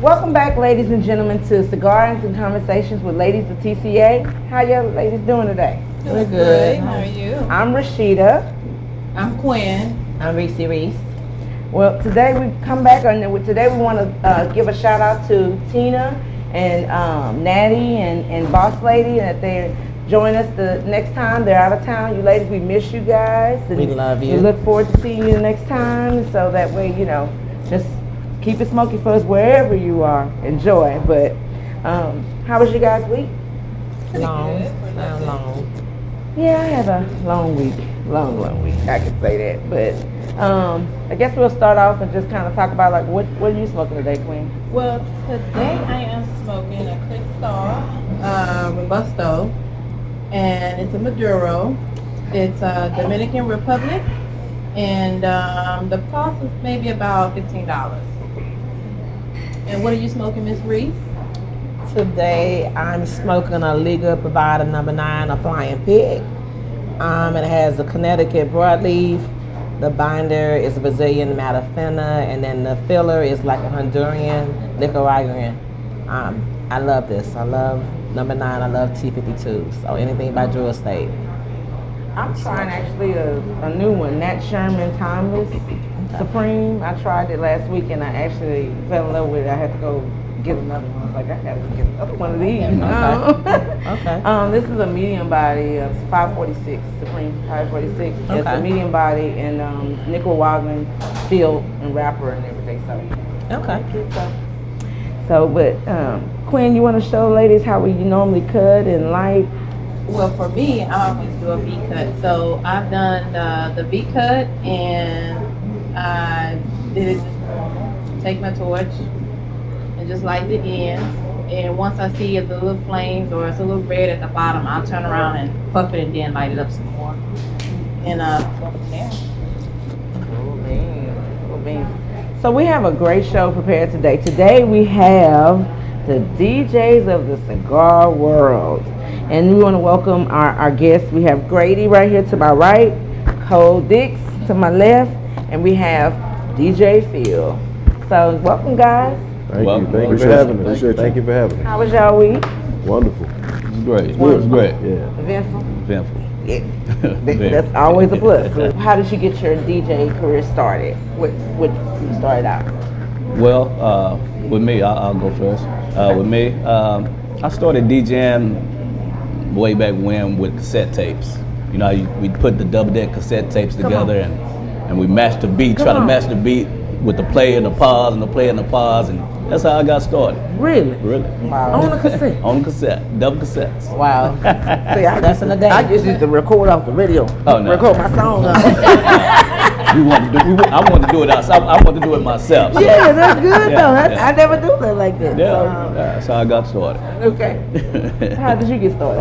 Welcome back, ladies and gentlemen, to Cigars and Conversations with Ladies of TCA. How y'all ladies doing today? We're good. How are you? I'm Rashida. I'm Quinn. I'm Reese. Well, today we come back, and today we want to give a shout out to Tina and Natty and Boss Lady, and that they join us the next time they're out of town. You ladies, we miss you guys. And we love you. We look forward to seeing you the next time, so that way, just keep it smoky for us wherever you are. Enjoy. But how was your guys' week? Long. Yeah, I had a long week. Long week. I can say that. But I guess we'll start off and just kind of talk about like what are you smoking today, Queen? Well, today I am smoking a Cristal Robusto, and it's a Maduro. It's Dominican Republic, and the cost is maybe about $15. And what are you smoking, Miss Reese? Today I'm smoking a Liga Provider number 9, a Flying Pig. It has a Connecticut broadleaf. The binder is a Brazilian Matafina, and then the filler is like a Honduran Nicaraguan. I love this. I love number 9. I love T52. So anything by Drew Estate. I'm trying actually a new one, Nat Sherman Timeless Supreme. I tried it last week and I actually fell in love with it. I had to go get another one. I was like, I gotta get another one of these. Okay. This is a medium body, 546, Supreme 546. Okay. It's a medium body and Nicaraguan field and wrapper and everything. So Okay. But Quinn, you want to show ladies how we normally cut and light? Well, for me, I always do a V cut. So I've done the V cut, and I did it just normal. Take my torch and just light the ends. And once I see the little flames or it's a little red at the bottom, I'll turn around and puff it and then light it up some more. And go from there. Cool beans. So we have a great show prepared today. Today we have the DJs of the cigar world. And we want to welcome our guests. We have Grady right here to my right, Cole Dix to my left, and we have DJ Phil. So welcome, guys. Thank you for having us. Thank you for having us. How was y'all week? Wonderful. It was great. It was great. Yeah. Eventful? Yes. That's always a plus. So how did you get your DJ career started? What you started out? Well, with me, I'll go first. With me, I started DJing way back when with cassette tapes. You know, we put the double deck cassette tapes together and we matched the beat, try to match the beat with the play and the pause and the play and the pause, and that's how I got started. Really? Wow. On the cassette? On the cassette, double cassettes. Wow. That's in the day. I just used to record off the radio. Oh, no. Record my song. I wanted to do it outside. I wanted to do it myself. So. Yeah, that's good though. Yeah. I never do that like that. Yeah, that's how I got started. Okay. How did you get started?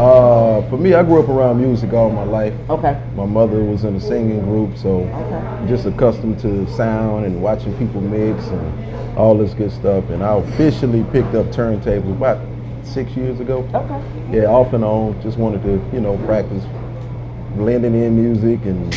For me, I grew up around music all my life. Okay. My mother was in a singing group, so just accustomed to sound and watching people mix and all this good stuff. And I officially picked up turntables about 6 years ago. Okay. Yeah, off and on. Just wanted to, practice blending in music and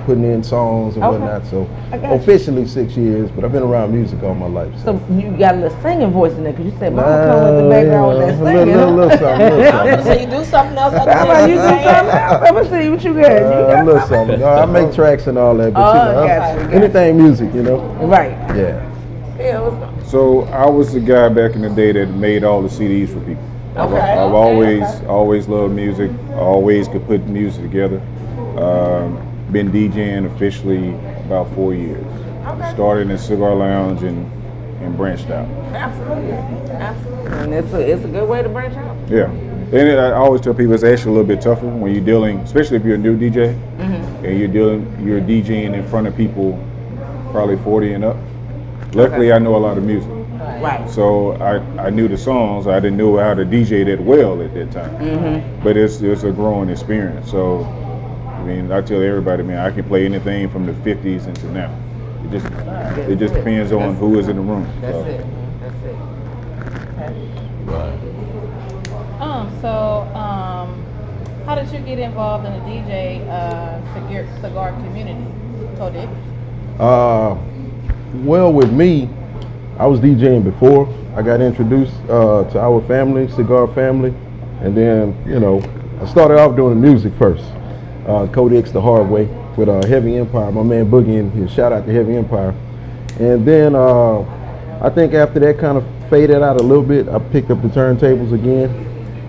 putting in songs and whatnot. So officially 6 years, but I've been around music all my life. So you got a little singing voice in there, because you said mama come with the background with that singing. Little something. So you do something else other How about you do than something else? Let me see what you got. A little something. No, I make tracks and all that, but anything music, Right. Yeah. Yeah, what's up? So I was the guy back in the day that made all the CDs for people. I've always loved music. I always could put music together. Been DJing officially about 4 years. Started in a cigar lounge and branched out. Absolutely. And it's a good way to branch out. Yeah. And I always tell people it's actually a little bit tougher when you're dealing, especially if you're a new DJ, and you're DJing in front of people probably 40 and up. Luckily, I know a lot of music. Right. So I knew the songs. I didn't know how to DJ that well at that time. But it's a growing experience. So, I mean, I tell everybody, man, I can play anything from the 50s into now. It just depends on who is in the room. That's So. it. Right. How did you get involved in the DJ cigar community, Codix? Well, with me, I was DJing before I got introduced to our family, cigar family, and then I started off doing the music first. Codex the hard way with Heavy Empire. My man Boogie in here. Shout out to Heavy Empire. And then I think after that kind of faded out a little bit, I picked up the turntables again.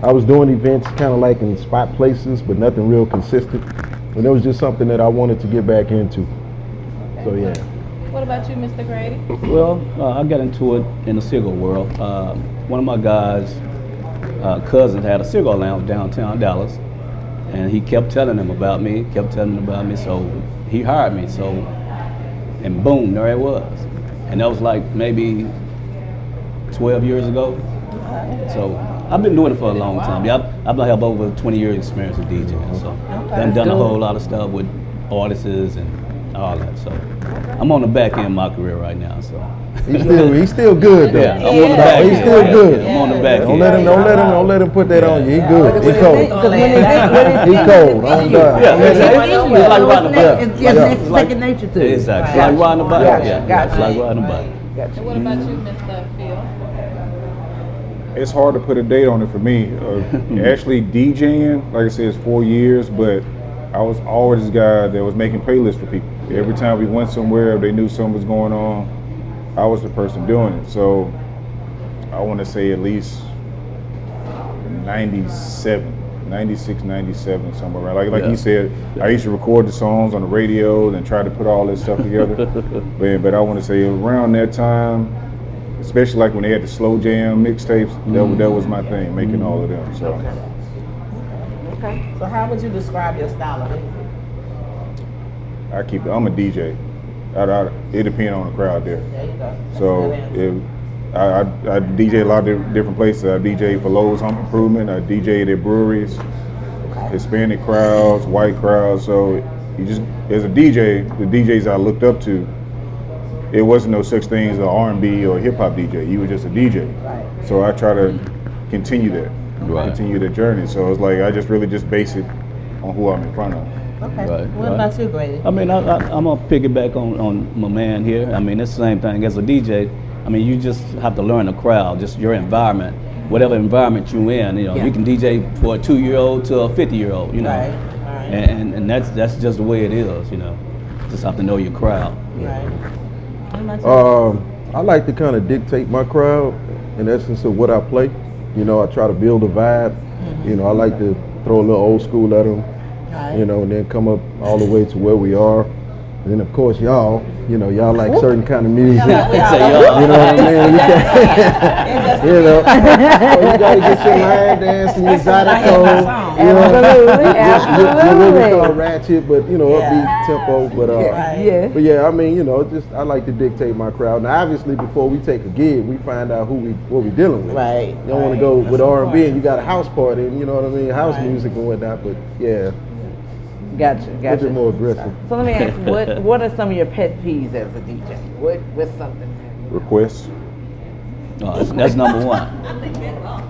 I was doing events kind of like in spot places, but nothing real consistent. And it was just something that I wanted to get back into. So yeah. What about you, Mr. Grady? Well, I got into it in the cigar world. One of my guys' cousins had a cigar lounge downtown Dallas, and he kept telling him about me, so he hired me, and boom, there it was. And that was like maybe 12 years ago. So I've been doing it for a long time. Yeah, I've have over 20 years experience with DJing, so I've done a whole lot of stuff with artists and all that. So I'm on the back end of my career right now. So he's still good though. Yeah, I'm on the back end. He's still good. I'm on the back end. Don't let him put that on you. He good. He cold. He cold. Oh God. It's like riding a bike. It's second nature to you. Exactly. It's like riding a bike. Yeah, it's like riding a bike. And what about you, Mr. Phil? It's hard to put a date on it for me. Actually, DJing, like I said, is 4 years, but I was always this guy that was making playlists for people. Every time we went somewhere, if they knew something was going on, I was the person doing it. So I want to say at least 97, 96, 97, somewhere around. Like you said, I used to record the songs on the radio and try to put all this stuff together. but I want to say around that time, especially like when they had the slow jam mixtapes, that was my thing, making all of them. So. Okay. So how would you describe your style of music? I'm a DJ. It depends on the crowd there. There you go. So I DJ a lot of different places. I DJ for Lowe's Home Improvement. I DJ at breweries, Hispanic crowds, white crowds. So you just, as a DJ, the DJs I looked up to, it wasn't no such thing as an R&B or hip hop DJ. You were just a DJ. Right. So I try to continue that, continue the journey. So it's like I just really just base it on who I'm in front of. Okay. What about you, Grady? I mean, I'm gonna piggyback on my man here. I mean, it's the same thing as a DJ. I mean, you just have to learn the crowd, just your environment, whatever environment you're in. You can DJ for a 2-year-old to a 50-year-old. Right. And that's just the way it is. Just have to know your crowd. Right. I like to kind of dictate my crowd in essence of what I play. I try to build a vibe. I like to throw a little old school at them. And then come up all the way to where we are. And then of course y'all like certain kind of music. You know what I mean? So you gotta get your line dance and your zydeco. You really call ratchet, but upbeat tempo. But yeah, I mean, just I like to dictate my crowd. Now obviously before we take a gig, we find out what we dealing with. Right. You don't want to go with R&B and you got a house party and house music and whatnot. But yeah. Gotcha. A bit more aggressive. So let me ask, what are some of your pet peeves as a DJ? What's something? Requests. Oh, that's number one.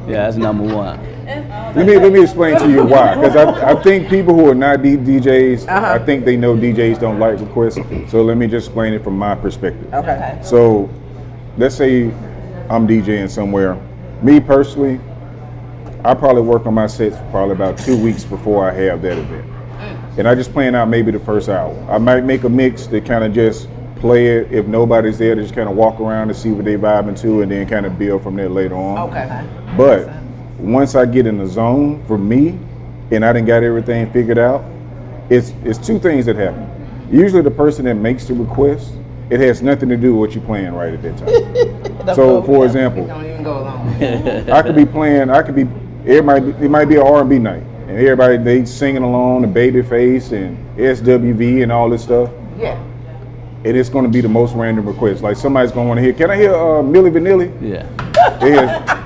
Yeah, that's number one. Let me explain to you why. Because I think people who are not DJs, I think they know DJs don't like requests. So let me just explain it from my perspective. Okay. So let's say I'm DJing somewhere. Me personally, I probably work on my sets for probably about 2 weeks before I have that event. And I just plan out maybe the first hour. I might make a mix to kind of just play it. If nobody's there, to just kind of walk around and see what they vibing to, and then kind of build from there later on. Okay. But once I get in the zone, for me, and I done got everything figured out, it's two things that happen. Usually the person that makes the request, it has nothing to do with what you're playing right at that time. So for example, Don't even go along. I could be playing, it might be an R&B night. And everybody, they singing along, the Babyface and SWV and all this stuff. Yeah. And it's going to be the most random request. Like somebody's going to want to hear, can I hear Milli Vanilli? Yeah.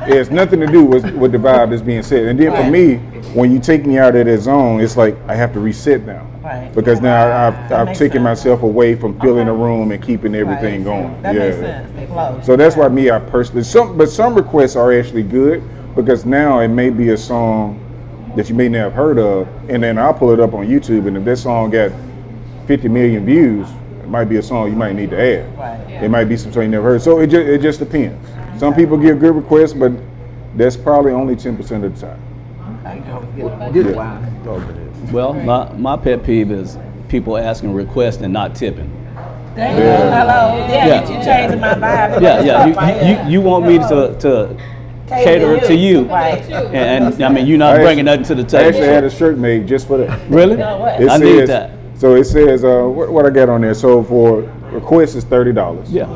It has nothing to do with the vibe that's being said. And then for me, when you take me out of that zone, it's like I have to reset now. Right. Because now I've taken myself away from filling the room and keeping everything going. That makes sense. They close. So that's why I personally, some requests are actually good because now it may be a song that you may not have heard of, and then I'll pull it up on YouTube, and if that song got 50 million views, might be a song you might need to add. Right. It might be some song you never heard. So it just depends. Some people give good requests, but that's probably only 10% of the time. Good wow. Well, my pet peeve is people asking requests and not tipping. There you go. Hello. Yeah, you changing my vibe. Yeah. You want me to cater to you, Right. and I mean you're not bringing nothing to the I table. actually had a shirt made just for that. Really? what? I need that. So it says, what I got on there. So for request is $30. Yeah.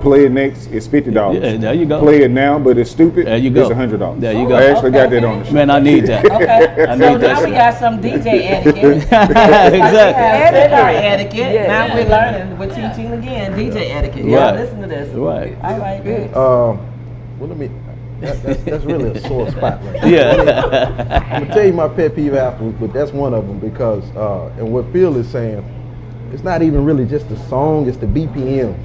Play it next is $50. Yeah, there you go. Play it now, but it's stupid. There you go. It's $100. There you go. I actually got that on the shirt. Man, I need that. Okay. I So need that now we shit. got some DJ etiquette. Exactly. Cigar etiquette. Yeah. Now we're learning. We're teaching again DJ etiquette. Right. Yeah, listen to this. Right. All right, good. Well, that's really a sore spot right there. Yeah. I'm gonna tell you my pet peeve afterwards, but that's one of them because, and what Phil is saying, it's not even really just the song, it's the BPMs.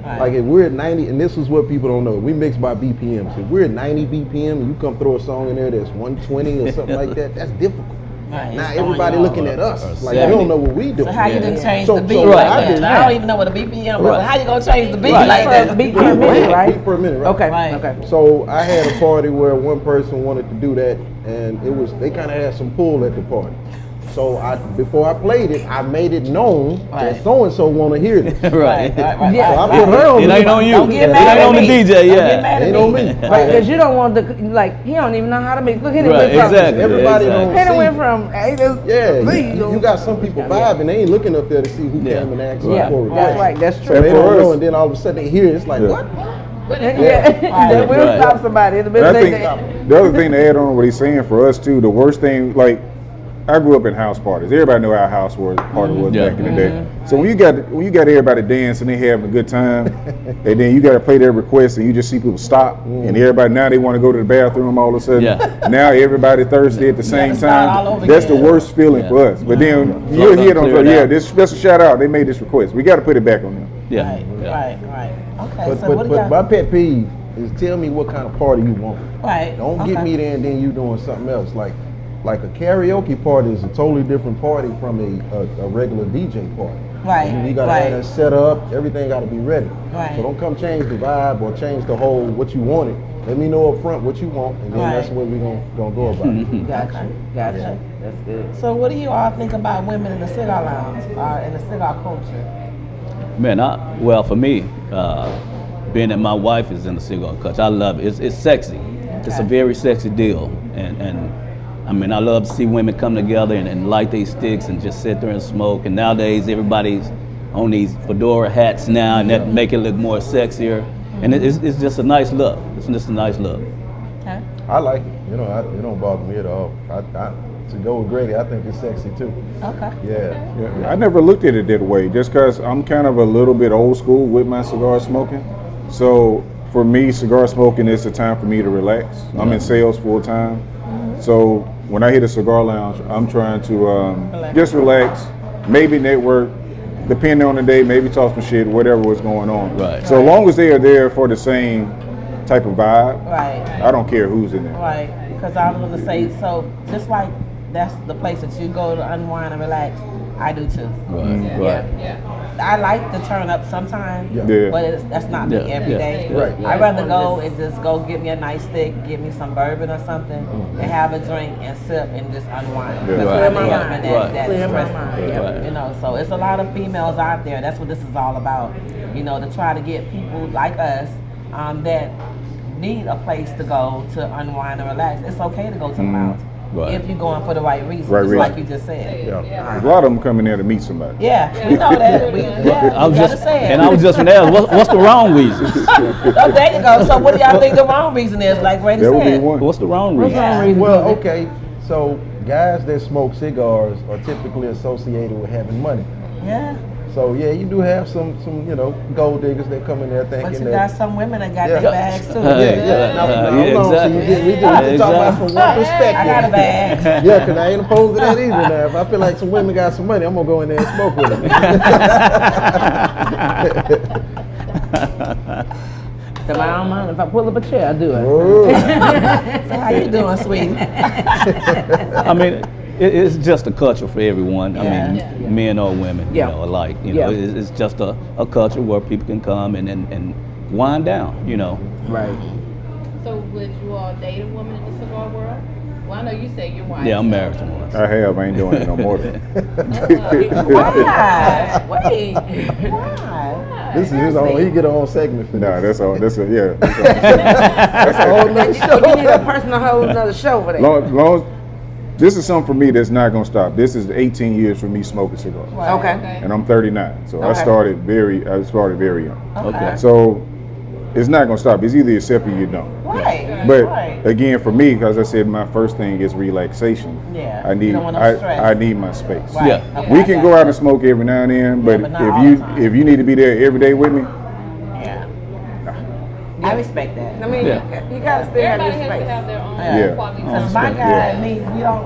Right. Like if we're at 90, and this is what people don't know, we mix by BPMs. If we're at 90 BPM and you come throw a song in there that's 120 or something like that, that's difficult. Right. Now It's everybody going looking on. at us like 70. we don't know what we do. So how you done change So- the beat so like what I that? did- I don't even know what a BPM is, Right. but how you gonna change the beat Right. like that? Beat per minute, right? Beat per minute, right? Okay. Right. Okay. So I had a party where one person wanted to do that, and they kind of had some pull at the party. So before I played it, I made it known Right. that so and so want to hear this. Right. Yeah. So I put her on. It ain't on you. Don't get It mad ain't at on the me. DJ. Don't get Yeah. mad at Ain't on me. Right, because you don't want the like. He don't even know how to mix. Look at him. Right, went from- exactly. Everybody Exactly. don't He done see. went from A to Yeah, Z. you got some people vibing. They ain't looking up there to see who Yeah. came and asked Yeah, for a that's request. right. That's So true. they And for don't know, us- and then all of a sudden they hear it, it's like, Yeah. what? Yeah, that will Right. stop somebody in the And middle I of think the other thing to add on what he's saying for us too, the worst thing, like I grew up in house parties. Everybody knew how house party was Yeah. back in the day. So when you got everybody dancing, they having a good time, and then you got to play their request, and you just see people stop, and everybody now they want to go to the bathroom all of a sudden. Yeah. Now everybody thirsty at the same start all time. over That's the again. worst feeling Yeah. for us. But then Slow you'll down, hear them. clear it Yeah, out. this special shout out. They made this request. We got to put it back on them. Yeah. Right, Yeah. right. Okay, so But what do my y'all? pet peeve is tell me what kind of party you want. Right. Don't get me there and then you doing something else. Like a karaoke party is a totally different party from a regular DJ party. Right, You gotta right. have that set up. Everything gotta be ready. Right. So don't come change the vibe or change the whole what you wanted. Let me know up front what you want, and then Right. that's what we gonna go about it. Gotcha. Gotcha. That's good. So what do you all think about women in the cigar lounge or in the cigar culture? Man, well, for me, being that my wife is in the cigar culture, I love it. It's sexy. It's a Okay. very sexy deal, and I mean, I love to see women come together and light their sticks and just sit there and smoke. And nowadays, everybody's on these fedora hats now, and that make it look more sexier. And it's just a nice look. It's just a nice look. Okay. I like it. It don't bother me at all. To go with Grady, I think it's sexy too. Okay. Yeah. Yeah, I never looked at it that way, just because I'm kind of a little bit old school with my cigar smoking. So for me, cigar smoking is a time for me to relax. I'm in sales full time. So when I hit a cigar lounge, I'm trying to just relax, maybe network, depending on the day, maybe talk some shit, whatever was going on. Right. So long as they are there for the same type of vibe, Right. I don't care who's in there. Right. Because I was going to say, so just like that's the place that you go to unwind and relax, I do too. Right. Right. I like to turn up sometimes, Yeah. but that's not me Yeah, every yeah. day. Right. I'd rather go and just go get me a nice stick, get me some bourbon or something, and have a drink and sip and just unwind. Yeah. Because Right, I'm a right, human right. that's Clear my stressed. mind. Yeah. Right. You know, so it's a lot of females out there. That's what this is all about. You know, to try to get people like us that need a place to go to unwind and relax. It's okay to go to the lounge Right. if you're going for the right reasons, Right just reason. like you just said. Yeah. A lot of them come in there to meet somebody. Yeah, we know that. I was you just, gotta say it. and I was just gonna ask, what's the wrong reason? Oh, there you go. So what do y'all think the wrong reason is? Like Grady That would be said. one. What's the wrong reason? Yeah. Well, okay. So guys that smoke cigars are typically associated with having money. Yeah. So yeah, you do have some gold diggers that come in there But thinking you that. got some women that got Yeah. their bags too. Yeah. Now, Yeah, hold on. So we just talking about from one perspective. I got a bag. Yeah, because I ain't opposed to that either. Now, if I feel like some women got some money, I'm gonna go in there and smoke with them. If I don't mind, if I pull up a chair, I do it. Oh. So how you doing, sweetie? I mean, It's just a culture for everyone. I Yeah. mean, men or women, Yeah. you know, alike. You know, Yeah. it's just a culture where people can come and wind down. You know. Right. So would you all date a woman in the cigar world? Well, I know you say your wife. Yeah, I'm married to one. I have. I ain't doing it no more. Though. Why? Wait. Why? This is his own. He get on segment for Nah, this. that's all. That's a yeah. That's a whole nother show. You need a personal whole another show for that. Long, this is something for me that's not gonna stop. This is 18 years for me smoking cigars, Okay. and I'm 39. So I Okay. started very young. Okay. So it's not gonna stop. It's either you accept it or you don't. Right. But right. again, for me, because I said my first thing is relaxation. Yeah. I need You don't want no stress. I need my space. Right. Yeah. Okay, We I can got go you. out and smoke every now and then, but but not all the time. if you need to be there every day with me, Yeah. I respect that. I mean, Yeah. you gotta still have Everybody your has to space. have their own Yeah. quality. Because my guy and me,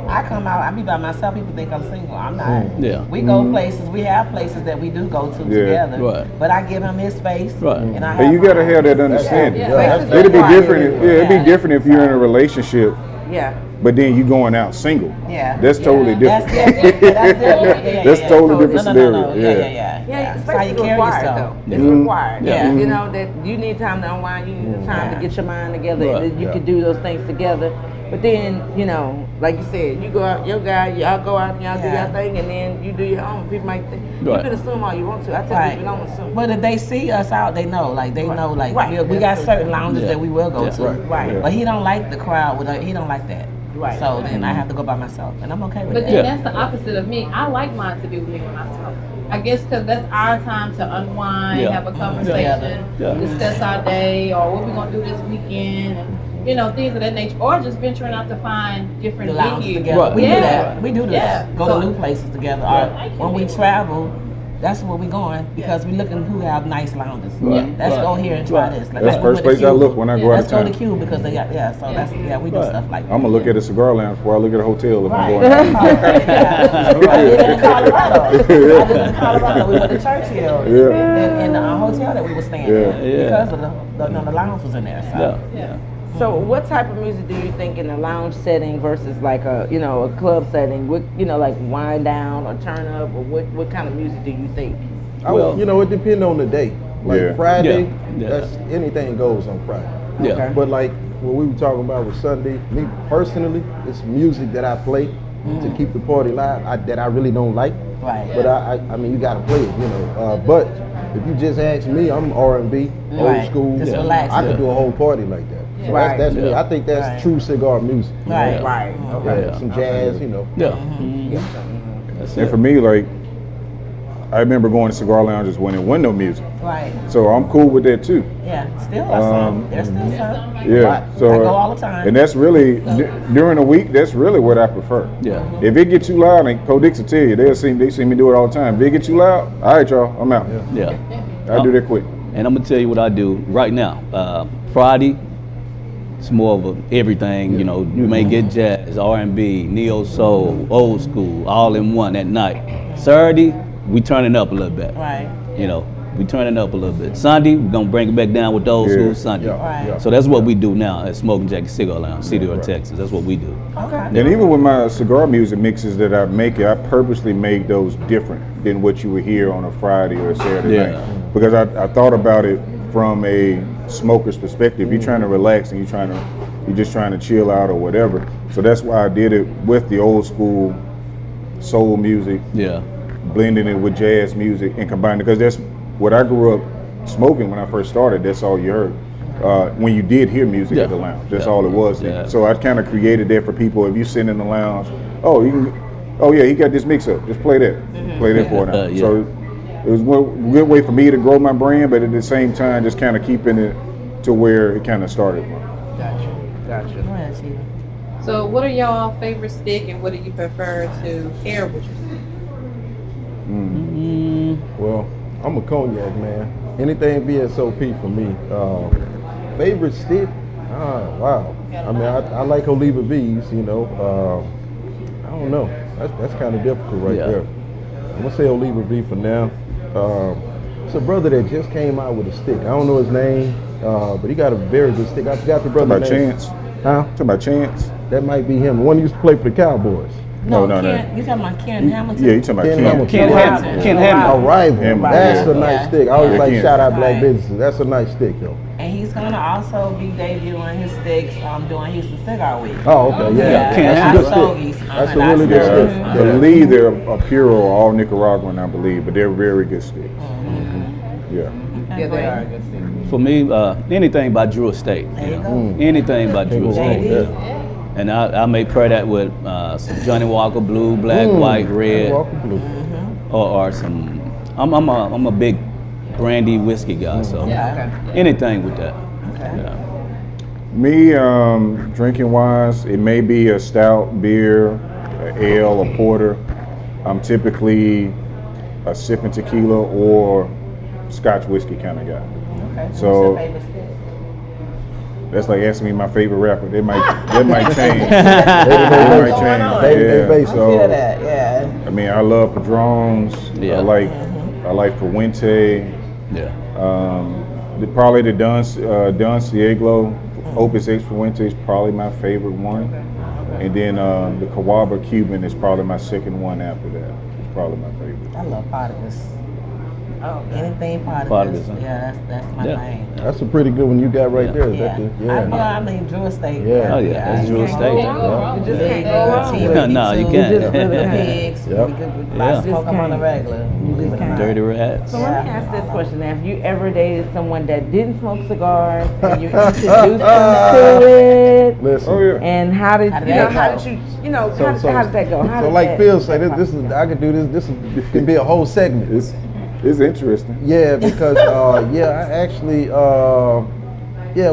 I come out, I be by myself, people think I'm single. I'm not. Yeah. We go places, we have places that we do go to Yeah. together. Right. But I give him his space. Right. And I and you have gotta mine. have that understanding. Yeah. Space is It'd be required. different. It'd be different if you're in a relationship, Yeah. but then you going out single. Yeah. That's totally That's different. different. That's different. Yeah, That's yeah, totally yeah. different No, scenario. Yeah. Yeah, That's how space you is carry required yourself. though. It's Mhm. required. Yeah. You know that you need time to unwind. You need time to get your mind together, Right. and then you Yeah. can do those things together. But then, you know, like you said, you go out, your guy, y'all go out and y'all do Yeah. your thing, and then you do your own. People might think you Right. can assume all you want to. I tell Right. people don't assume. But if they see us out, they know. Like they know. Like Right. we got certain lounges Yeah. that we will go Yeah. to. Right. Yeah. But he don't like the crowd. He don't like that. Right. So then I have to go by myself, and I'm okay with But that. then Yeah. that's the opposite of me. I like mine to be with me when I smoke. I guess because that's our time to unwind, Yeah. have a conversation, Yeah. discuss our day or what we're going to do this weekend, and you know, things of that nature. Or just venturing out to find different The lounges venues. together. Right. We do Yeah. that. We do this. Yeah. Go So- to new places together. Yeah. Or when we travel, that's where we going because we looking who have nice lounges. Right. Let's Right. go here and try Right. this. That's like the we first went to place I Cuba. look when I go out Let's of go to town. Cuba because they got we do Right. stuff like that. I'm gonna look at a cigar lounge before I look at a hotel if I'm Right. going out. I did it in Colorado. I did it in Colorado. We went to Churchill Yeah. in the hotel that we were staying Yeah. in Yeah. because of the lounge was in there. So. Yeah. Yeah. So, what type of music do you think in a lounge setting versus like a a club setting? What like wind down or turn up, or what kind of music do you think? Well- It depends on the day. Like Yeah. Friday, Yeah. that's anything goes on Friday. Yeah. Okay. But like what we were talking about with Sunday, me personally, it's music that I play to keep the party live that I really don't like. Right. But I mean, you gotta play it, But if you just ask me, I'm R&B, old Right. school. Just Yeah. relax. I could Yeah. do a whole party like that. So Right. that's me. Yeah. I think that's Right. true cigar music. Right. Right. Okay. Yeah. Some jazz, Yeah. Yeah. That's And it. for me, like, I remember going to cigar lounges when there wasn't no music. Right. So I'm cool with that too. Yeah. Still are some. There's still some. Yeah. So I go all the time. And that's really during the week. That's really what I prefer. Yeah. If it get too loud, like Code Dix will tell you, they see me do it all the time. If it get too loud, all right, y'all, I'm out. Yeah. I do that quick. And I'm gonna tell you what I do right now. Friday, it's more of a everything. You may get jazz, R&B, neo soul, old school, all in one at night. Saturday, we turning up a little bit. Right. We turning up a little bit. Sunday, we're gonna bring it back down with the old school Sunday. Yeah. Right. So that's what we do now at Smoking Jacket Cigar Lounge, Cedar, Texas. That's what we do. Okay. And even with my cigar music mixes that I make, I purposely make those different than what you would hear on a Friday or a Saturday Yeah. night. Because I thought about it from a smoker's perspective. You're trying to relax and you're just trying to chill out or whatever. So that's why I did it with the old school soul music, Yeah. blending it with jazz music and combining, because that's what I grew up smoking when I first started. That's all you heard. When you did hear music at the lounge, that's all it was. Yeah. So I kind of created that for people. If you sit in the lounge, he got this mix up. Just play that. Play that for an hour. Yeah. So it was a good way for me to grow my brand, but at the same time, just kind of keeping it to where it kind of started from. Gotcha. Go ahead, Sheila. So, what are y'all favorite stick, and what do you prefer to pair with your stick? Well, I'm a cognac man. Anything VSOP for me. Favorite stick? Wow. I mean, I like Oliva V's. I don't know. That's kind of difficult right Yeah. there. I'm gonna say Oliva V for now. It's a brother that just came out with a stick. I don't know his name, but he got a very good stick. I forgot the Talking brother's about name. Chance. Huh? Talking about Chance. That might be him. The one who used to play for the Cowboys. No. You talking about Ken Hamilton? Yeah, you talking about Ken Ken. Hamilton. Ken Hamilton. Ken Hamilton. Arrival. Hamilton, That's yeah. a nice Yeah. stick. I always Yeah, like Ken. shout out black Right. businesses. That's a nice stick though. And he's gonna also be debuting his sticks doing Houston Cigar Week. Oh, okay, yeah. Ken That's a Hamilton. good Stogies. stick. That's a really good Yeah, stick. I believe they're a pure or all Nicaraguan, I believe, but they're very good sticks. Yeah. Yeah, they are a good stick. For me, anything by Drew Estate. There you go. Anything by Drew Estate. Ladies. And I may pair that with some Johnny Walker Blue, Black, White, Red, Walker Blue. or some. I'm a big brandy whiskey guy, so Yeah. anything with that. Okay. Yeah. Me, drinking wise, it may be a stout, beer, a ale, a porter. I'm typically a sipping tequila or Scotch whiskey kind of guy. Okay. So- What's your favorite stick? That's like asking me my favorite rapper. That might change. Day-to-day That might basis. change. Day-to-day Yeah. basis. I feel that, yeah. I mean, I love Padrones. Yeah. I like Fuente. Yeah. Probably the Don Cieglo Opus X Fuente is probably my favorite one. And then the Kawaba Cuban is probably my second one after that. It's probably my favorite. I love Partagas. Oh, Anything Partagas. Partagas, huh? Yeah, that's my Yeah. thing. That's a pretty good one you got right there. Is Yeah. that the- I mean, Drew Estate. Yeah. Oh, yeah, that's Drew Estate. You just can't go wrong with it. No, you The can't. pigs. Yep. We could Yeah. smoke them on the regular. Leave it alone. Dirty Rats. So let me Yeah. ask this question: have you ever dated someone that didn't smoke cigars and you introduced them to it? Listen. Oh yeah. And how did How did you know? that How go? did you? You know, So- how did that go? How So did like that- Phil said, this is I could do this. This can be a whole segment. It's interesting. Yeah, because I actually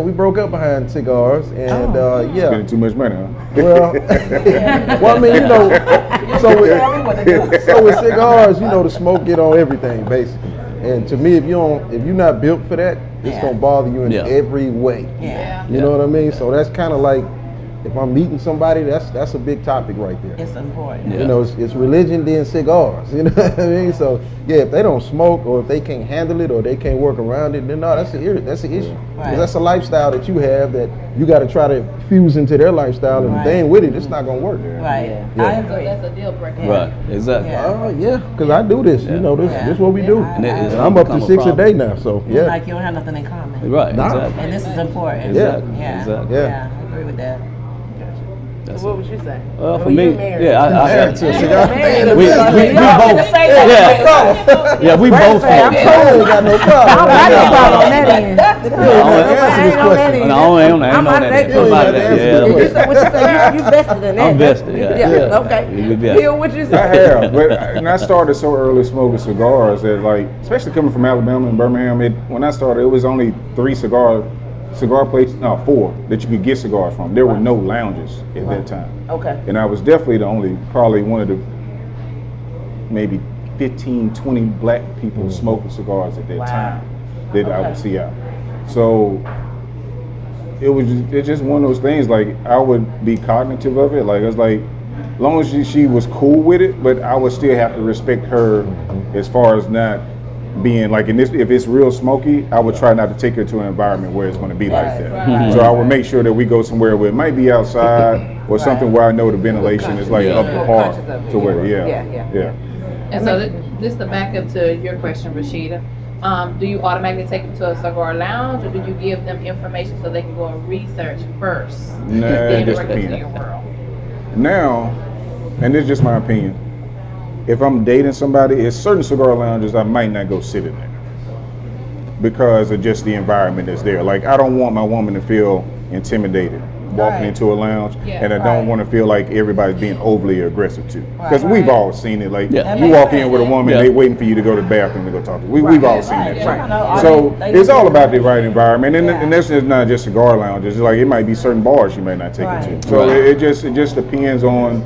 we broke up behind cigars and Spending too much money, huh? well, well, I mean, you know, so with cigars, you know, the smoke get on everything basically. And to me, if you're not built for that, it's Yeah. gonna bother you in Yeah. every way. Yeah. You know what I mean? So that's kind of like if I'm meeting somebody, that's a big topic right there. It's important. Yeah. You know, it's religion then cigars. You know what I mean? So yeah, if they don't smoke or if they can't handle it or they can't work around it, then no, that's an issue. 'Cause Right. that's a lifestyle that you have that you got to try to fuse into their lifestyle, and if they ain't with it, it's not gonna work. Right. Yeah. I So agree. that's a deal breaker. Right. Exactly. Yeah. Oh yeah, because I do this. You know, this Yeah. this what we do. And it's And I'm up to become a 6 a problem. day now. So yeah, Like you don't have nothing in common. Right. Nah. Exactly. And this is important. Yeah. Yeah. Exactly. Yeah. Yeah, I agree with that. That's What would you say? For me, yeah, I married to a cigar. we both, yeah, we both I'm smoke. cool. got no problem. I don't got no problem on that end. Answer this Ain't on that question. end. No, I ain't on I'm out of that. I'm out of that. You Yeah. You said what you say? You vested in that. I'm vested, yeah. Yeah. Okay. Yeah. Phil, what you I say? have, and I started so early smoking cigars that, like, especially coming from Alabama and Birmingham, when I started, it was only 3 cigar places, no, 4 that you could get cigars from. There were no lounges at that time. Okay. And I was definitely probably one of the maybe 15, 20 black people smoking cigars at that time that I would see out. So it's just one of those things, like, I would be cognitive of it. Like, it's like, as long as she was cool with it, but I would still have to respect her as far as not being like, if it's real smoky, I would try not to take her to an environment where it's going to be like that. Right. So I would make sure that we go somewhere where it might be outside or something where I know the ventilation is like up to par to where, yeah. And so this the backup to your question, Rashida. Do you automatically take them to a cigar lounge, or do you give them information so they can go and research first? Nah, Then it just bring it to depends. your world. Now, and this is just my opinion, if I'm dating somebody, it's certain cigar lounges I might not go sit in there because of just the environment that's there. Like, I don't want my woman to feel intimidated walking Right. into a lounge, Yeah. and I don't want to feel like everybody's being overly aggressive too. Because Right. we've all seen it. Like, Yeah. you walk in with a woman, Yeah. they waiting for you to go to the bathroom to go talk to. We've all seen that. Right. shit. So it's all about the right environment, and that's just not just cigar lounges. It's like, it might be certain bars you may not take Right. it to. So Right. it just depends on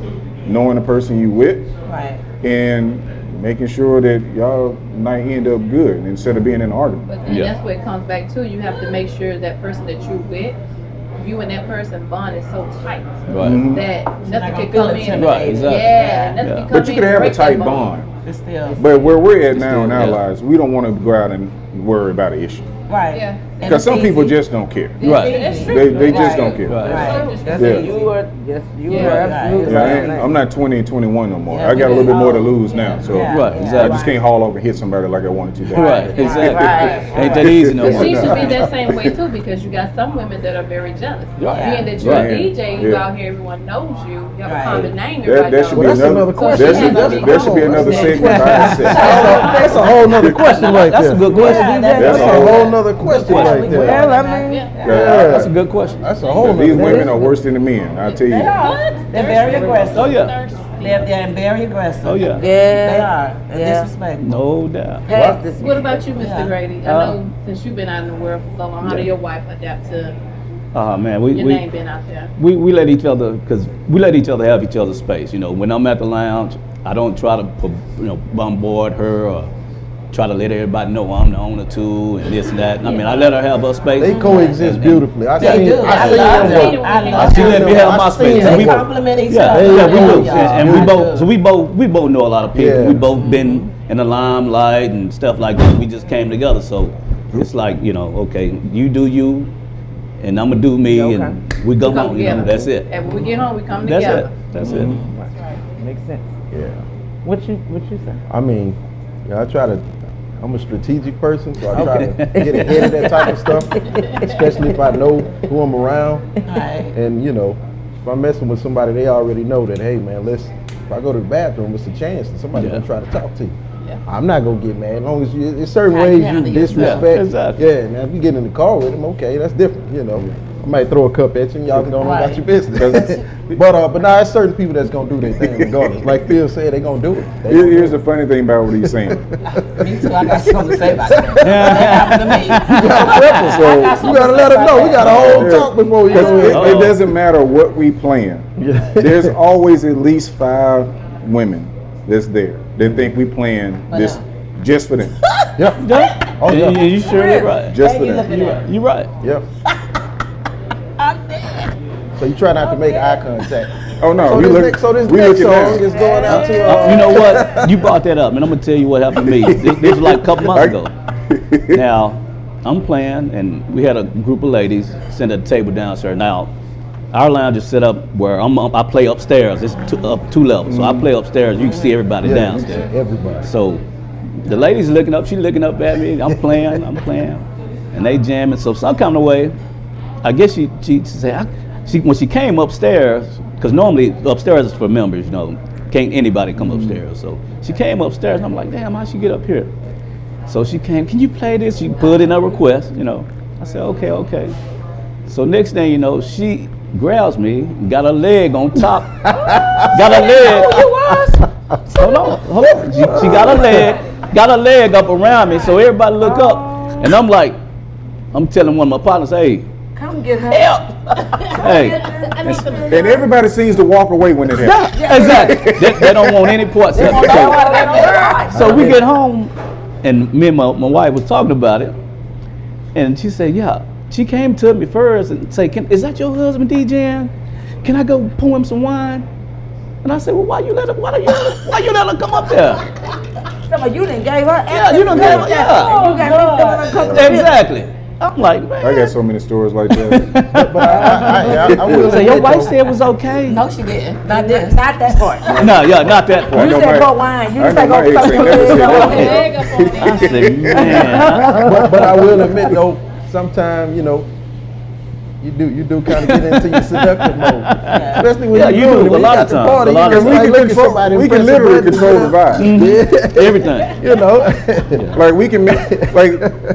knowing the person you with Right. and making sure that y'all might end up good instead of being in an argument. But then Yeah. that's where it comes back to. You have to make sure that person that you're with, you and that person bond is so tight Right. Mhm. that nothing gonna could feel come in. intimidated. Right, exactly. Yeah, nothing Yeah. can come But you in could and have a break that tight bond. It's still But where we're at now in our yeah. lives, we don't want to go out and worry about an issue. right. Yeah. Because some people just don't care. Right. It's true. They just don't care. Right. That's Yeah. you are absolutely Yeah, right. I'm not 20 and 21 no more. Yeah, I got a little bit more to yeah. lose now, so Yeah. Right, I exactly. just can't haul over and hit somebody like I wanted to. Right, exactly. Right. Ain't that easy no But more. she should be that same way too, because you got some women that are very jealous. Right. Being that you're Right. a DJ, you Yeah. out here, everyone knows you. You have Right. a common name. That Everybody should knows. be Well, that's another question. So she has a big That should be another segment by itself. That's a whole nother question right That's there. a good question. Yeah, That's That's a a whole nother question right there. Well, I mean, That's a good question. That's a whole These nother women are worse than the men, I tell you. They are. They're very aggressive. Oh yeah. They're very aggressive. Oh yeah. They yeah. are. They're Yeah. disrespectful. No doubt. Past this. What about you, Mr. Yeah. Grady? I know since you've been out in the world for so long, how Yeah. did your wife adapt to Man, your name being out there? we let each other, because we let each other have each other's space. You know, when I'm at the lounge, I don't try to bombard her or try to let everybody know I'm the owner too and this and that. I mean, I let her have her space. They coexist beautifully. I They seen do. them I work. love them. She let me have my space. They We- compliment each Yeah, other. yeah, we do. Yeah. And we I both, do. so we both know a lot of people. Yeah. We both been in the limelight and stuff like that. We just came together, so it's like, okay, you do you, and I'm gonna do me, Okay. and we go We come home. together. That's it. And when we get home, we come That's together. it. That's it. Makes sense. Yeah. What you say? I mean, I'm a strategic person, so I try to get ahead of that type of stuff, especially if I know who I'm around. Right. And, if I'm messing with somebody, they already know that, hey, man, if I go to the bathroom, it's a chance that somebody's Yeah. going to try to talk to you. Yeah. I'm not going to get mad. As long as there's certain How you ways you handle yourself. disrespect. Yeah, exactly. Yeah, now if you get in the car with them, okay, that's different, I might throw a cup at you and y'all can go on about Right. your business. but nah, there's certain people that's going to do their thing regardless. Like Phil said, they going to do it. They gonna Here's the funny thing about what he's saying. Me too. I got something to say about that. That happened to me. So you gotta let them know. We got a whole Yeah. talk before we Because go in. it doesn't matter what we plan. There's always at least 5 women that's there that think we plan this just for them. Yeah. Oh, yeah. You sure you're right. Just for Hey, you them. looking at You're right. Yeah. So you try not to make eye contact. Oh no, So we this look. next, so this we next looking song now. is going out to. You know what? You brought that up, and I'm gonna tell you what happened to me. This was like a couple months ago. Now, I'm playing, and we had a group of ladies sitting at the table downstairs. Now, our lounge is set up where I play upstairs. It's up 2 levels, so I play upstairs. You can see everybody downstairs. Everybody. So the ladies looking up. She looking up at me. I'm playing, and they jamming. So some kind of way, I guess she said when she came upstairs, because normally upstairs is for members. Can't anybody come upstairs. So she came upstairs, and I'm like, damn, how'd she get up here? So she came. Can you play this? She put in a request. I said, okay. So next thing you know, she grabs me, got her leg on top, got her leg. Hold on. She got her leg up around me, so everybody look up, and I'm telling one of my partners, hey, Come get her. help, hey. And everybody seems to walk away when it happens. Yeah, exactly. They don't want any parts of it. So we get home, and me and my wife was talking about it, and she said, yeah. She came to me first and said, is that your husband DJing? Can I go pour him some wine? And I said, well, why you let her come up there? Somebody, you didn't gave her. Yeah, you done gave her, yeah. You got me feeling uncomfortable. Exactly. I'm like, man. I got so many stories like that. But I will So your admit, wife though, said it was okay? No, she didn't. Not this. Not that part. No, yeah, not that part. You know said my- go wine. You I just know said my go ex fuck ain't your never leg said up. that. Leg up on it. I said, man. but I will admit though, sometimes you do kind of get into your seductive mode, especially when Yeah, you're you doing do. it. When A lot you of got the times. party, A lot you of just times. like look at somebody and We can press a literally button, control the vibe. Everything. You know. Like we can make,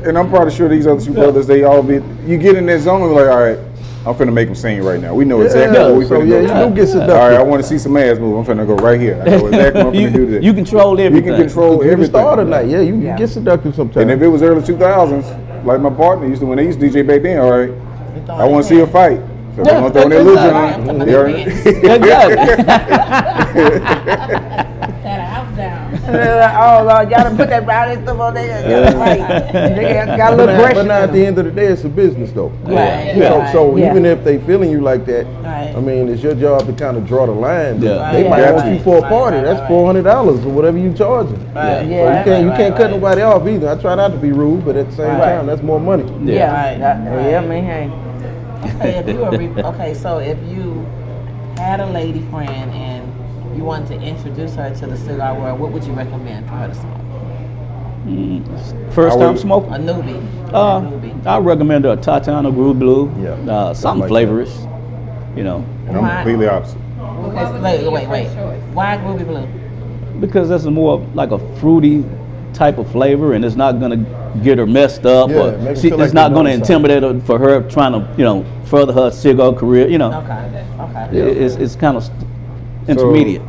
and I'm probably sure these other 2 brothers, they all be. You get in that zone and be like, all right, I'm finna make them sing right now. We know exactly Yeah, what we so finna yeah, do. you do get seductive. All right, I want to see some ass move. I'm finna go right here. I know exactly what I'm finna do today. You control everything. You can control You can everything. start a night, you get seductive sometimes. And if it was early 2000s, like my partner used to, when they used to DJ back then, all right, I want to see a fight. So we're gonna throw in that little John. You already- Exactly. Set a house down. Oh Lord, y'all done put that brownie stuff on there. Yeah. Right. They got a little But pressure. now at the end of the day, it's a business though. Right. So Yeah. even if they feeling you like that, Right. I mean, it's your job to kind of draw the line. Yeah. They might Yeah. want you for a party. That's $400 or whatever you charging. Right. Yeah. So you can't cut nobody off either. I try not to be rude, but at the same Right. time, that's more money. Yeah. Right. Yeah, I mean, hey. Okay, if you were okay, so if you had a lady friend and you wanted to introduce her to the cigar world, what would you recommend for her to smoke? First I time would- smoking? A newbie. I recommend a Tatiana Groove Blue. Yeah. Something Like flavorish. You know, And I'm completely opposite. Okay, so wait. Why Groovy Blue? because that's more like a fruity type of flavor, and it's not gonna get her messed up, Yeah, or make her she, feel like it's not they're gonna doing intimidate her for her trying to further her cigar career. Okay. It's kind of intermediate.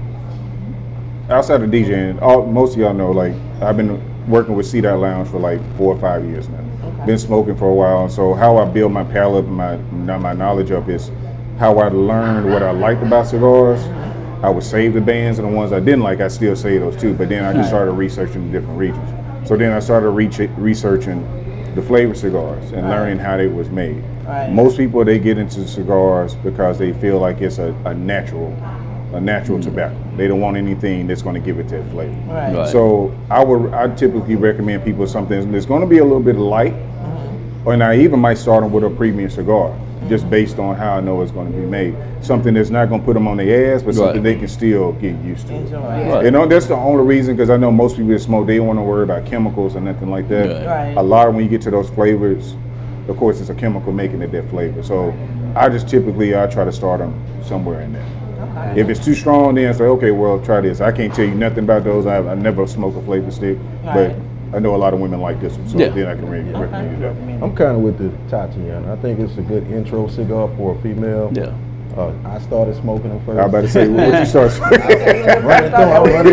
Outside of DJing, most of y'all know, like, I've been working with C-Dot Lounge for like 4 or 5 years now. Okay. Been smoking for a while, and so how I build my palate and my knowledge up is how I learned what I liked about cigars. I would save the bands, and the ones I didn't like, I still save those too. But then I just started researching the different regions. So then I started researching the flavor cigars and learning how they was made. Right. Most people, they get into cigars because they feel like it's a natural tobacco. They don't want anything that's going to give it that flavor. Right. Right. So I typically recommend people something that's going to be a little bit light, or I even might start them with a premium cigar, just based on how I know it's going to be made. Something that's not going to put them on their ass, but something they can still get used to. Enjoy. Right. You know, that's the only reason, because I know most people that smoke, they don't want to worry about chemicals or nothing like that. Yeah. Right. A lot when you get to those flavors, of course, it's a chemical making it that flavor. So I try to start them somewhere in there. Okay. If it's too strong, then say, okay, well, try this. I can't tell you nothing about those. I never smoke a flavor stick, Right. but I know a lot of women like this one, so Yeah. then I can recommend you that. I'm kind of with the Tatiana. I think it's a good intro cigar for a female. Yeah. I started smoking them first. I was about to say, what you start smoking? I'm running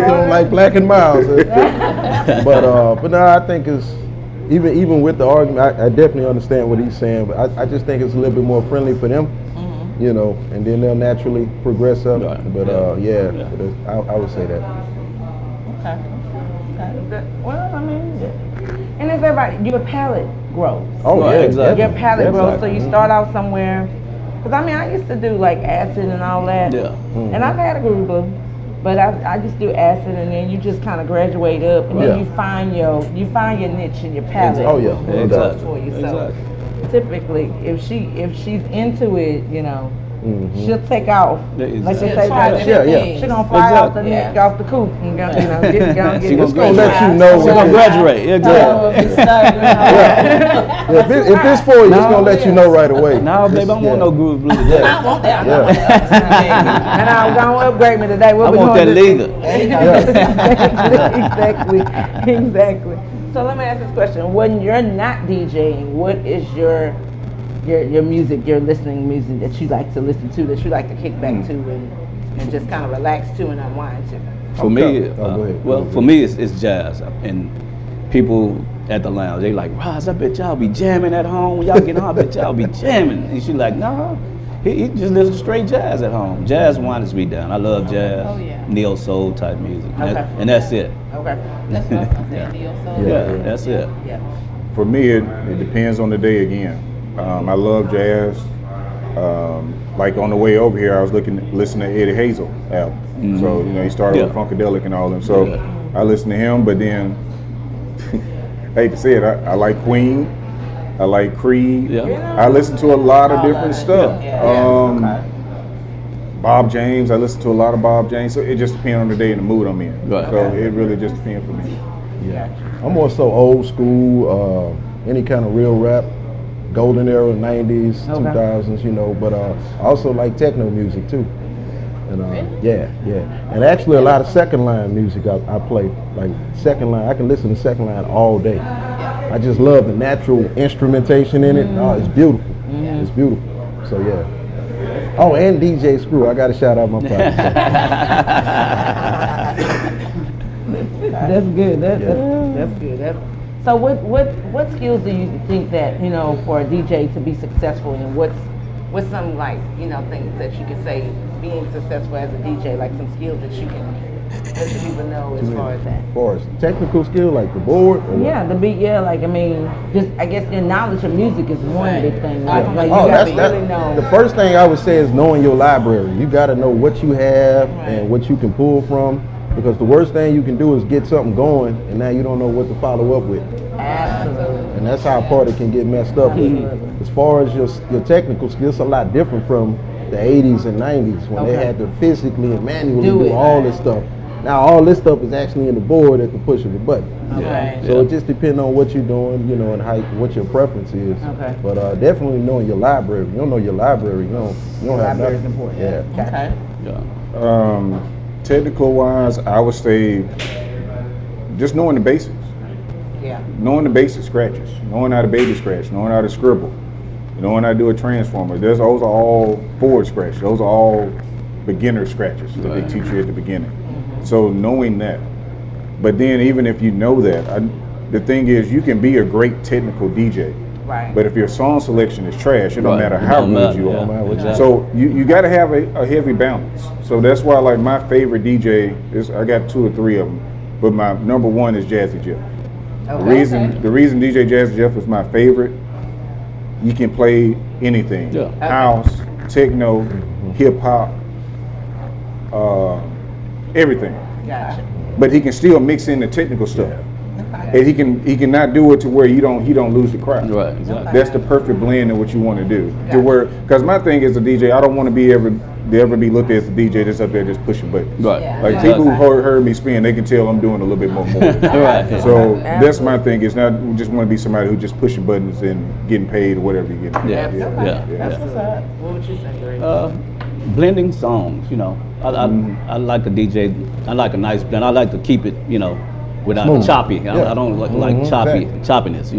through them like Black and Miles. But no, I think it's even with the argument, I definitely understand what he's saying. But I just think it's a little bit more friendly for them, you know, and then they'll naturally progress up. Right. But Yeah. I would say that. Okay. Well, I mean, and it's everybody, your palate grows. Oh Right, yeah, exactly. Your palate grows, so Exactly. you start out somewhere. Because I mean, I used to do like acid and all that. Yeah. And I've had a Groovy Blue, but I just do acid, and then you just kind of graduate up, and then Yeah. you find your niche in your palate. Oh, yeah. what Exactly. works for you. So typically, if she's into it, you know, she'll take off. Yeah, Like they exactly. say, Try right? different Yeah. things. She gonna fly off the Exactly. neck, off the coop, and go, get She It's gonna gonna let you know. She's gonna graduate. Exactly. If it's for you, it's gonna let you know right away. No, babe, I don't want no Groove Blue today. I want that. And I'm gonna upgrade me today. I want that legal. Exactly. So let me ask this question: when you're not DJing, what is your music, your listening music that you like to listen to, that you like to kick back to and just kind of relax to and unwind to? For me, go ahead. well, for me, it's jazz. And people at the lounge, they like, Roz, I bet y'all be jamming at home. When y'all get home, I bet y'all be jamming. And she like, nah, he just listens to straight jazz at home. Jazz winds me down. I love jazz, Oh, yeah. neo soul type music. Okay. And that's it. Okay. That's what I was gonna say, Neo Soul. Yeah, that's it. Yeah. For me, it depends on the day again. I love jazz. Like on the way over here, I was listening to Eddie Hazel album. So, you know, he started with Funkadelic and all them. So I listen to him, but then, I hate to say it, I like Queen. I like Creed. Yeah. I listen to a lot of different stuff. Okay. Bob James, I listen to a lot of Bob James. So it just depends on the day and the mood I'm in. Right. So it really just depends for me. Yeah. I'm more so old school, any kind of real rap, golden era, 90s, Okay. 2000s, you know, but I also like techno music too. And yeah. And actually a lot of second line music I play. Like second line, I can listen to second line all day. I just love the natural instrumentation in it. Oh, it's beautiful. It's beautiful. So yeah. Oh, and DJ Screw. I got to shout out my partner. That's good. That's good. So what skills do you think that, you know, for a DJ to be successful, and what's some like things that you could say being successful as a DJ, like some skills that you can let people know as far as that? As far as technical skill, like the board? Or Yeah, the beat. Yeah, like just I guess your knowledge of music is one big thing. Like you Oh, gotta really know. the first thing I would say is knowing your library. You got to know what you have and what you can pull from, because the worst thing you can do is get something going and now you don't know what to follow up with. Absolutely. And that's how a party can get messed up. As far as your technical skills, a lot different from the 80s and 90s when they had to physically and manually do all this stuff. Now all this stuff is actually in the board at the push of a button. Okay. So it just depends on what you're doing, and what your preference is. Okay. But definitely knowing your library. If you don't know your library, you don't have Library is nothing. important. Yeah. Okay. Yeah. Technical wise, I would say just knowing the basics. Yeah. Knowing the basic scratches, knowing how to baby scratch, knowing how to scribble, knowing how to do a transformer. Those are all forward scratches. Those are all beginner scratches that they teach you at the beginning. So knowing that. But then even if you know that, the thing is you can be a great technical DJ. Right. But if your song selection is trash, it don't matter how good you are. Exactly. So you got to have a heavy balance. So that's why like my favorite DJ is, I got 2 or 3 of them, but my number 1 is Jazzy Jeff. The reason DJ Jazzy Jeff is my favorite, you can play anything. Yeah. House, techno, hip hop, everything. Gotcha. But he can still mix in the technical stuff. And he can not do it to where he don't lose the crowd. Right, exactly. That's the perfect blend of what you want to do. To where, because my thing as a DJ, I don't want to be ever be looked at as a DJ that's up there just pushing buttons. Right. Yeah. Like people who heard me spin, they can tell I'm doing a little bit more. Right. So that's my thing. It's not just want to be somebody who just pushing buttons and getting paid or whatever you get. Yeah. That's what's up. What would you say, Greg? Blending songs, I like a DJ. I like a nice blend. I like to keep it, without Smooth. choppy. Yeah. I don't like choppiness.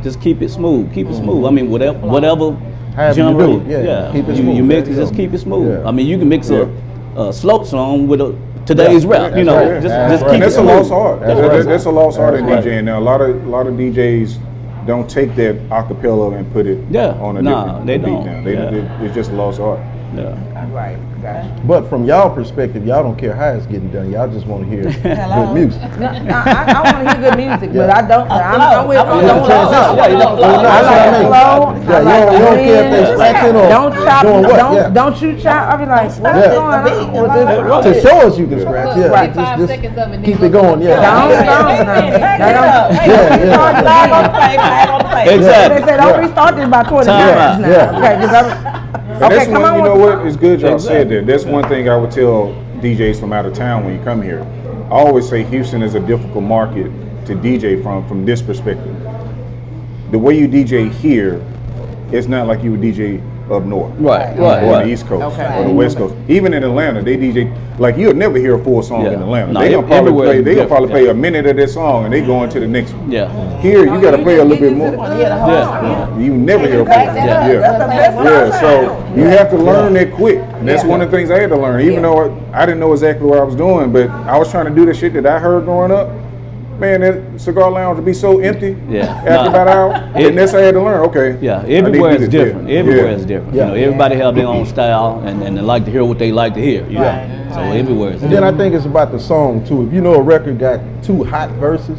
Just keep it smooth. Keep it smooth. I mean, whatever However you genre. do it, yeah. Keep it smooth. You mix There it. you Just go. keep it smooth. Yeah. I mean, you can mix a slow song with today's rap. That's right. Just And keep that's it a lost smooth. art. That's That's a lost art in That's DJing now. A lot of DJs don't take that acapella and put it on a different they beat don't. now. It's just a lost art. Yeah. Right. Gotcha. But from y'all perspective, y'all don't care how it's getting done. Y'all just want to hear good music. No, I want to hear good music, but I don't. I'm with flow. you. I like the flow. Yeah, you don't care if they scratching or Don't chop. doing what. Don't you chop. I'll be like, what's Yeah. going on with To this? show us you can scratch, yeah. Right. 5 seconds of it. Keep it going, yeah. Exactly. They say don't restart this by 20 Time minutes out. now. Okay, 'cause I'm. And Okay, that's come one, on you know with the what? song. It's good y'all said that. That's one thing I would tell DJs from out of town when you come here. I always say Houston is a difficult market to DJ from this perspective. The way you DJ here, it's not like you would DJ up north. Right. Or on the East Coast or the West Coast. Even in Atlanta, they DJ like you'll never hear a full song in Atlanta. No, They gonna probably everywhere play. is They gonna probably different, play a minute of that song and they go into the next one. Yeah. Here you gotta play a little bit more. Yeah. You never hear a full song. That's the best song. Yeah, so you have to learn that quick. And that's one of the things I had to learn. Even though I didn't know exactly what I was doing, but I was trying to do the shit that I heard growing up. Man, that cigar lounge would be so empty after about an hour. And that's I had to learn. Okay. Yeah, I need everywhere to is do this. different. Everywhere is different. Yeah. Everybody have their own style and they like to hear what they like to hear. So everywhere is And then different. I think it's about the song too. If you know a record got 2 hot verses,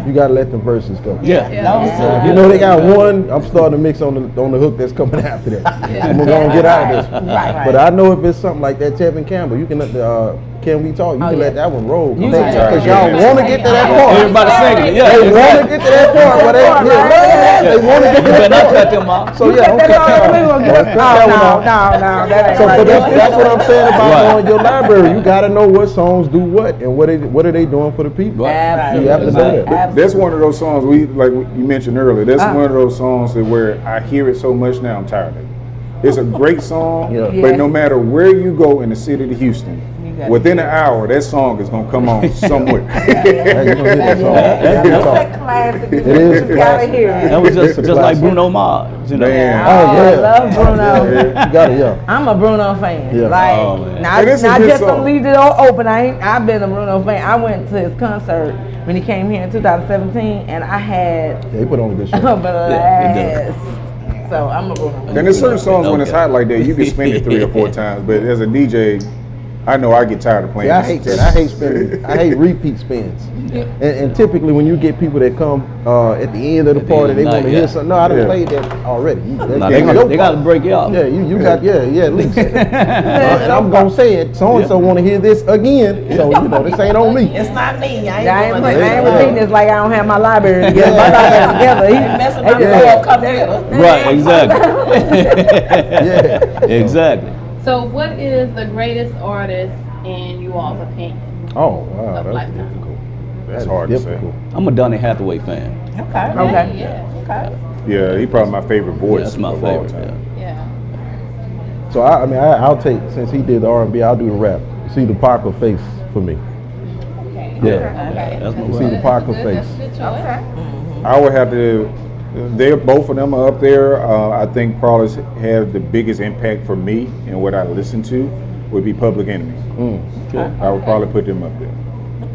you gotta let the verses go. Yeah. If you know they got one, I'm starting to mix on the hook that's coming after that. I'm gonna get out of this. But I know if it's something like that, Tevin Campbell, you can let the Can We Talk? You can let that one roll. Because y'all want to get to that part. Everybody singing it. Yeah. They want to get to that part. But they want to get You to better that not part. cut them off. So yeah, don't cut that one. No, that ain't So right. but that's what I'm saying about knowing your library. You got to know what songs do what and what are they doing for the people. Absolutely. You have to know that. That's one of those songs like you mentioned earlier. That's one of those songs that where I hear it so much now I'm tired of it. It's a great song, but no matter where you go in the city of Houston, within an hour that song is gonna come on somewhere. That's a classic. It is. You gotta hear it. That was just like Bruno Mars. Man. I love Bruno. You got it, I'm a Bruno fan. Yeah. Like, Oh, man. not And it's a good just song. to leave it all open. I've been a Bruno fan. I went to his concert when he came here in 2017, and I had Yeah, he put on a good show. a blast. So I'm a. And there's certain songs when it's hot like that, you can spin it 3 or 4 times. But as a DJ, I know I get tired of playing. Yeah, I hate that. I hate spinning. I hate repeat spins. And typically when you get people that come at the end of the party, they want to hear something. No, I done played that already. They got to break you off. Yeah, you got at least. And I'm gonna say it. So and so want to hear this again. So this ain't on me. It's not me. I ain't repeating this like I don't have my library together. My library together. He messing my love come together. Right, exactly. Yeah, exactly. So, what is the greatest artist in you all's opinion? Oh wow, Of that's lifetime. difficult. That's hard to say. I'm a Donny Hathaway fan. Okay. Yeah. Yeah, he probably my favorite voice. That's my of all favorite. time. Yeah. So I'll take, since he did the R&B, I'll do the rap. See the Parker face for me. Okay. Yeah. Okay. That's my See the Parker That's face. a good choice. I would have to. Both of them are up there. I think probably have the biggest impact for me and what I listen to would be Public Enemy. I would probably put them up there.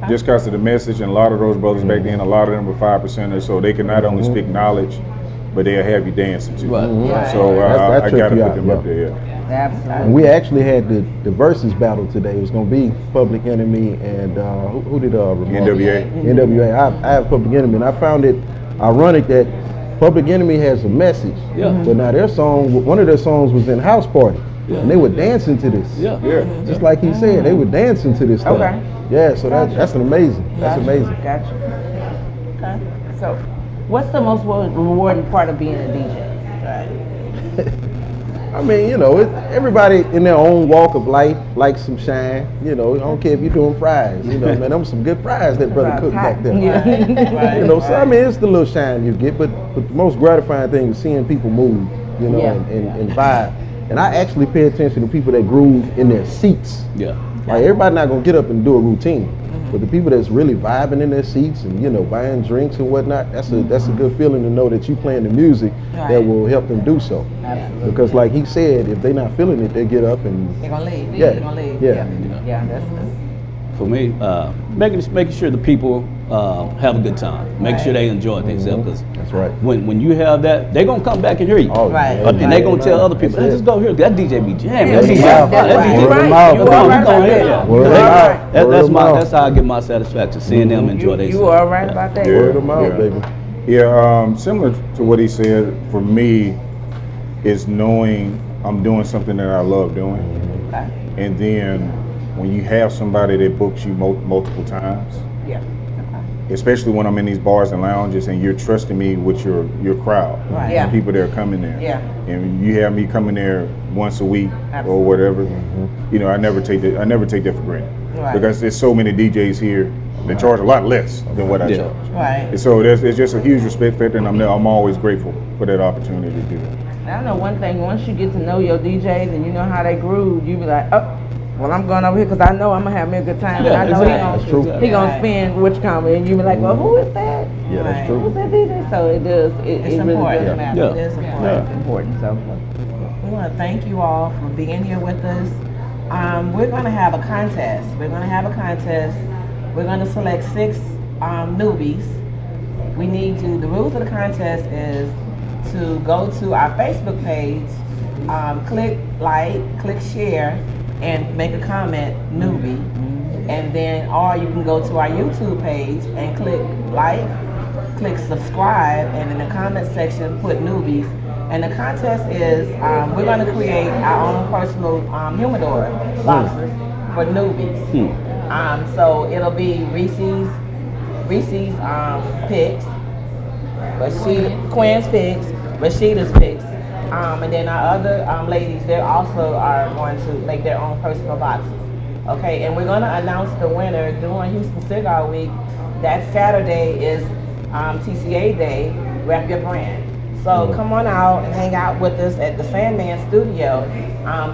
Just because of the message, and a lot of those brothers back then, a lot of them were 5%ers, so they can not only speak knowledge, but they'll have you dancing too. Right. So That I tripped got to you put out, them yeah. up there. Yeah. Absolutely. And we actually had the versus battle today. It was going to be Public Enemy and who did Ramon? NWA. NWA. I have Public Enemy, and I found it ironic that Public Enemy has a message. Yeah. But now their song, one of their songs was in House Party. Yeah. And they were dancing to this. Yeah. Just like he said, they were dancing to this stuff. Okay. Yeah, so that's an amazing. That's amazing. Gotcha. Okay. So, what's the most rewarding part of being a DJ? I mean, everybody in their own walk of life likes some shine. I don't care if you're doing fries. Man, them some good fries that brother cooked back there. So I mean, it's the little shine you get, but the most gratifying thing is seeing people move, and vibe. And I actually pay attention to people that groove in their seats. Yeah. Like everybody not gonna get up and do a routine, but the people that's really vibing in their seats and buying drinks and whatnot, that's a good feeling to know that you playing the music that will help them do so. Absolutely. Because like he said, if they're not feeling it, they get up and They're gonna leave. Yeah. They're gonna leave. Yeah, that's For me, making sure the people have a good time, making sure they enjoy themselves. Because that's right. when you have that, they're gonna come back and hear you. Oh, Right. yeah, And they gonna tell other people, That's hey, just go here. That DJ be jamming. Yeah, That DJ, that's that right. DJ, You're right. mouth. You Come are on, right we gonna about hear that. you. Word of mouth. That's how I get my satisfaction, seeing them enjoy You themselves. are right about that. Yeah. Word of mouth, baby. Yeah, similar to what he said, for me, is knowing I'm doing something that I love doing. And then when you have somebody that books you multiple times, Yeah. especially when I'm in these bars and lounges and you're trusting me with your crowd, Right. Yeah. the people that are coming there. Yeah. And you have me coming there once a week Absolutely. or whatever. I never take that for granted. Right. Because there's so many DJs here that charge a lot less than what I Yeah. charge. Right. And so it's just a huge respect factor, and I'm always grateful for that opportunity to do that. I know one thing, once you get to know your DJs and you know how they groove, you be like, oh, well, I'm going over here because I know I'm going to have me a good time. Yeah, and I know exactly. he gonna, he gonna spin which comedy, and you be like, well, who is that? Yeah, that's Who's true. that DJ? So it does, it It's really important. does matter. Yeah. It is important. It's important, so. We want to thank you all for being here with us. We're going to have a contest. We're going to select 6 newbies. We need to, the rules of the contest is to go to our Facebook page, click like, click share, and make a comment, newbie. And then, or you can go to our YouTube page and click like, click subscribe, and in the comment section put newbies. And the contest is, we're going to create our own personal humidor boxes for newbies. So it'll be Reese's picks, Quinn's picks, Rashida's picks, and then our other ladies, they also are going to make their own personal boxes. Okay, and we're going to announce the winner during Houston Cigar Week. That Saturday is TCA Day, Rep Your Brand. So come on out and hang out with us at the Sandman Studio.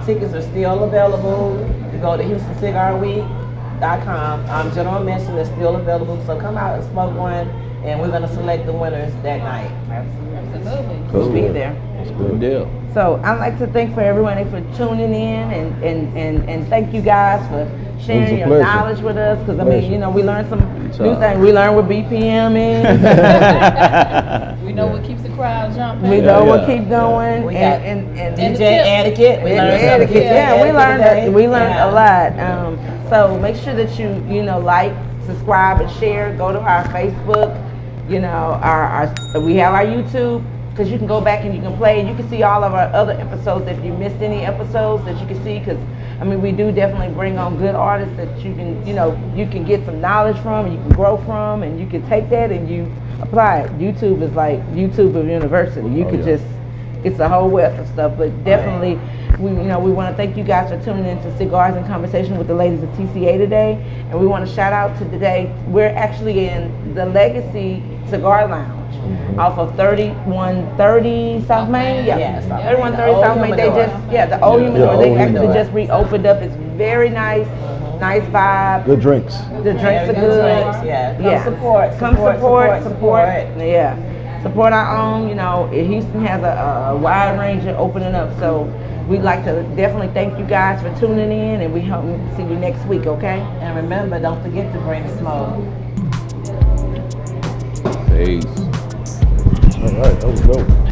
Tickets are still available. You go to HoustonCigarWeek.com. General admission is still available. So come out and smoke one, and we're going to select the winners that night. Absolutely. We'll be there. Good deal. So I'd like to thank for everyone for tuning in and thank you guys for sharing your pleasure. knowledge with us. Because I mean, Pleasure. you know, we learned some new all. things. We learned what BPM is. We know what keeps the crowd jumping. We know what Yeah. keep going. We got and And DJ the tips. etiquette. We and learned some etiquette. DJ Yeah, we etiquette learned today. we learned Yeah. a lot. So make sure that you like, subscribe, and share. Go to our Facebook. You know, we have our YouTube, because you can go back and you can play and you can see all of our other episodes if you missed any episodes that you can see. Because I mean, we do definitely bring on good artists that you can you can get some knowledge from, and you can grow from, and you can take that and you apply it. YouTube is like YouTube of university. You could yeah. just, it's a whole wealth of stuff. But definitely, we want to thank you guys for tuning in to Cigars and Conversation with the ladies of TCA today. And we want to shout out to today, we're actually in the Legacy Cigar Lounge off of 3130 South Main. Yeah, Yes. 3130 The South old Main. They humidor. just, the old Yeah. humidor. Yeah, They old actually humidor. just reopened up. It's very nice, nice vibe. Good drinks. The drinks Very are good good. drinks, yeah. Come support, Come support. support. Yeah. Support our own. You know, Houston has a wide range of opening up. So we'd like to definitely thank you guys for tuning in, and we hope to see you next week, okay? And remember, don't forget to bring smoke. Peace. All right, that was dope.